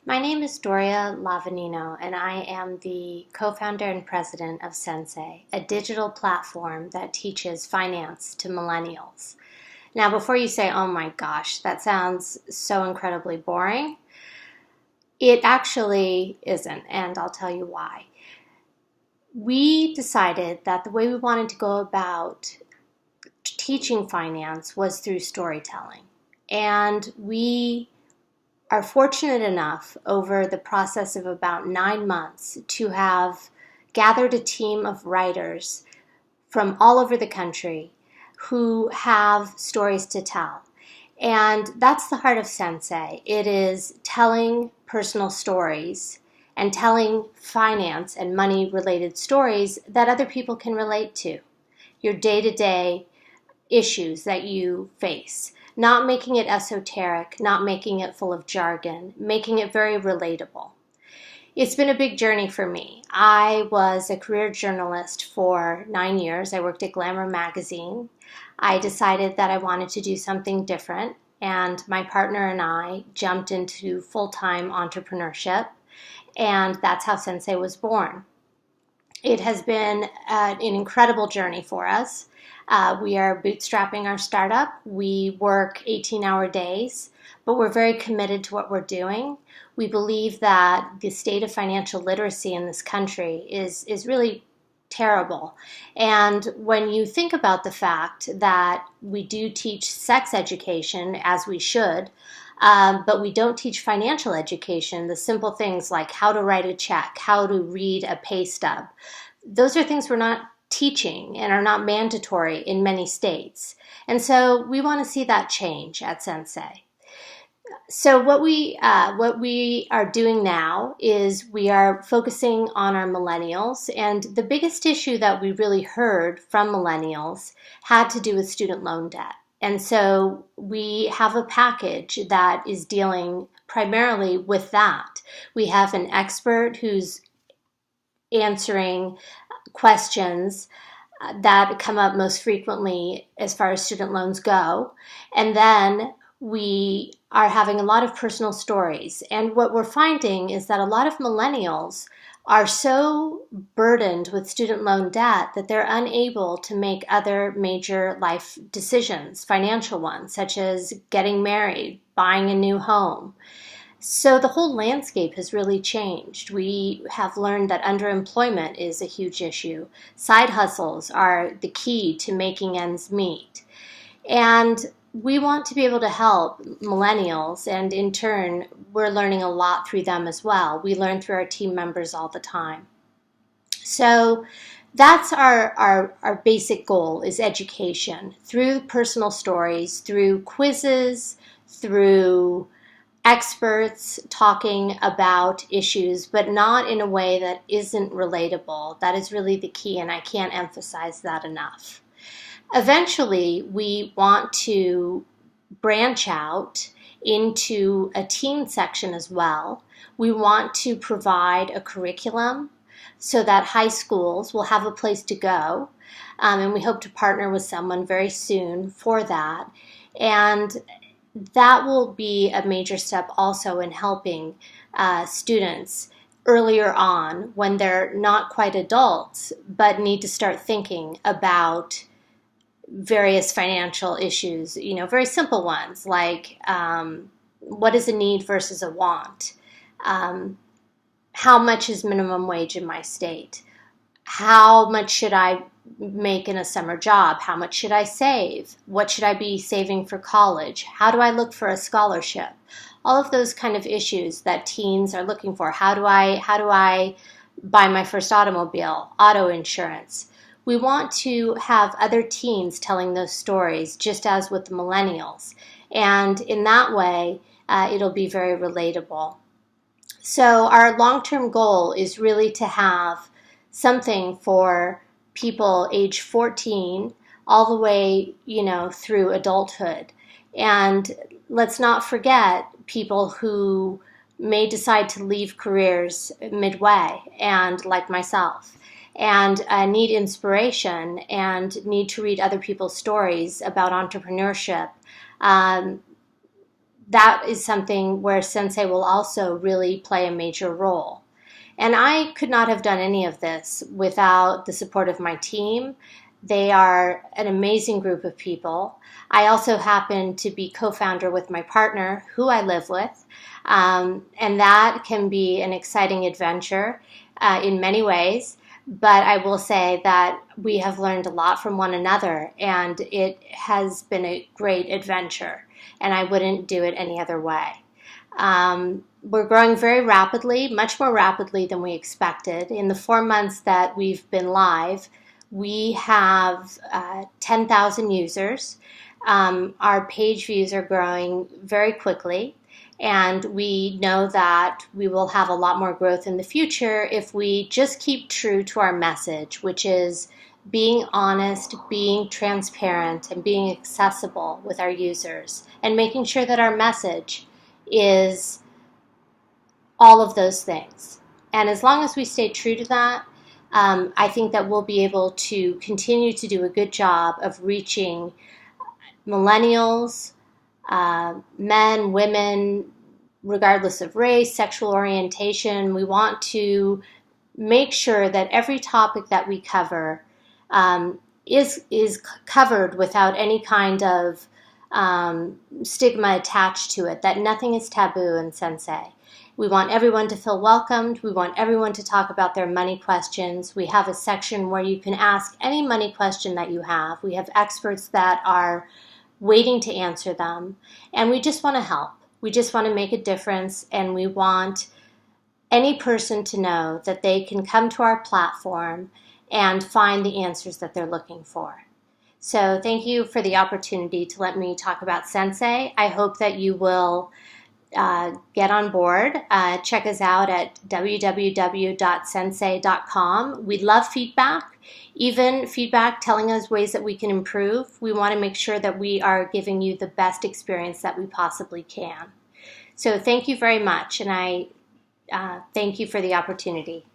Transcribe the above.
My name is Doria Lavanino, and I am the co-founder and president of CentSai, a digital platform that teaches finance to millennials. Now, before you say, oh my gosh, that sounds so incredibly boring, it actually isn't, and I'll tell you why. We decided that the way we wanted to go about teaching finance was through storytelling. And we are fortunate enough over the process of about 9 months to have gathered a team of writers from all over the country who have stories to tell. And that's the heart of CentSai. It is telling personal stories and telling finance and money related stories that other people can relate to. Your day-to-day issues that you face. Not making it esoteric, not making it full of jargon, making it very relatable. It's been a big journey for me. I was a career journalist for 9 years. I worked at Glamour magazine. I decided that I wanted to do something different, and my partner and I jumped into full-time entrepreneurship, and that's how CentSai was born. It has been an incredible journey for us. We are bootstrapping our startup. We work 18-hour days, but we're very committed to what we're doing. We believe that the state of financial literacy in this country is really terrible. And when you think about the fact that we do teach sex education, as we should, but we don't teach financial education, the simple things like how to write a check, how to read a pay stub, those are things we're not teaching and are not mandatory in many states. And so we want to see that change at CentSai. So what we are doing now is we are focusing on our millennials, and the biggest issue that we really heard from millennials had to do with student loan debt. And so we have a package that is dealing primarily with that. We have an expert who's answering questions that come up most frequently as far as student loans go. And then we are having a lot of personal stories. And what we're finding is that a lot of millennials are so burdened with student loan debt that they're unable to make other major life decisions, financial ones, such as getting married, buying a new home. So the whole landscape has really changed. We have learned that underemployment is a huge issue. Side hustles are the key to making ends meet. And we want to be able to help millennials, and in turn, we're learning a lot through them as well. We learn through our team members all the time. So that's our basic goal, is education through personal stories, through quizzes, through experts talking about issues, but not in a way that isn't relatable. That is really the key, and I can't emphasize that enough. Eventually, we want to branch out into a teen section as well. We want to provide a curriculum so that high schools will have a place to go, and we hope to partner with someone very soon for that. And that will be a major step also in helping students earlier on when they're not quite adults but need to start thinking about various financial issues, very simple ones like what is a need versus a want? How much is minimum wage in my state? How much should I make in a summer job? How much should I save? What should I be saving for college? How do I look for a scholarship? All of those kind of issues that teens are looking for. How do I buy my first automobile? Auto insurance. We want to have other teens telling those stories, just as with the millennials. And in that way, it'll be very relatable. So our long-term goal is really to have something for people age 14 all the way, through adulthood. And let's not forget people who may decide to leave careers midway, and like myself, and need inspiration and need to read other people's stories about entrepreneurship. that is something where CentSai will also really play a major role. And I could not have done any of this without the support of my team. They are an amazing group of people. I also happen to be co-founder with my partner, who I live with, and that can be an exciting adventure in many ways. But I will say that we have learned a lot from one another, and it has been a great adventure, and I wouldn't do it any other way. We're growing very rapidly, much more rapidly than we expected. In the 4 months that we've been live, we have 10,000 users. Our page views are growing very quickly, and we know that we will have a lot more growth in the future if we just keep true to our message, which is being honest, being transparent, and being accessible with our users, and making sure that our message is all of those things. And as long as we stay true to that, I think that we'll be able to continue to do a good job of reaching millennials, men, women, regardless of race, sexual orientation. We want to make sure that every topic that we cover is covered without any kind of stigma attached to it, that nothing is taboo in CentSai. We want everyone to feel welcomed. We want everyone to talk about their money questions. We have a section where you can ask any money question that you have. We have experts that are waiting to answer them, and we just want to help. We just want to make a difference, and we want any person to know that they can come to our platform and find the answers that they're looking for. So thank you for the opportunity to let me talk about CentSai. I hope that you will get on board. Check us out at www.centsai.com. We love feedback, even feedback telling us ways that we can improve. We want to make sure that we are giving you the best experience that we possibly can. So thank you very much, and I thank you for the opportunity.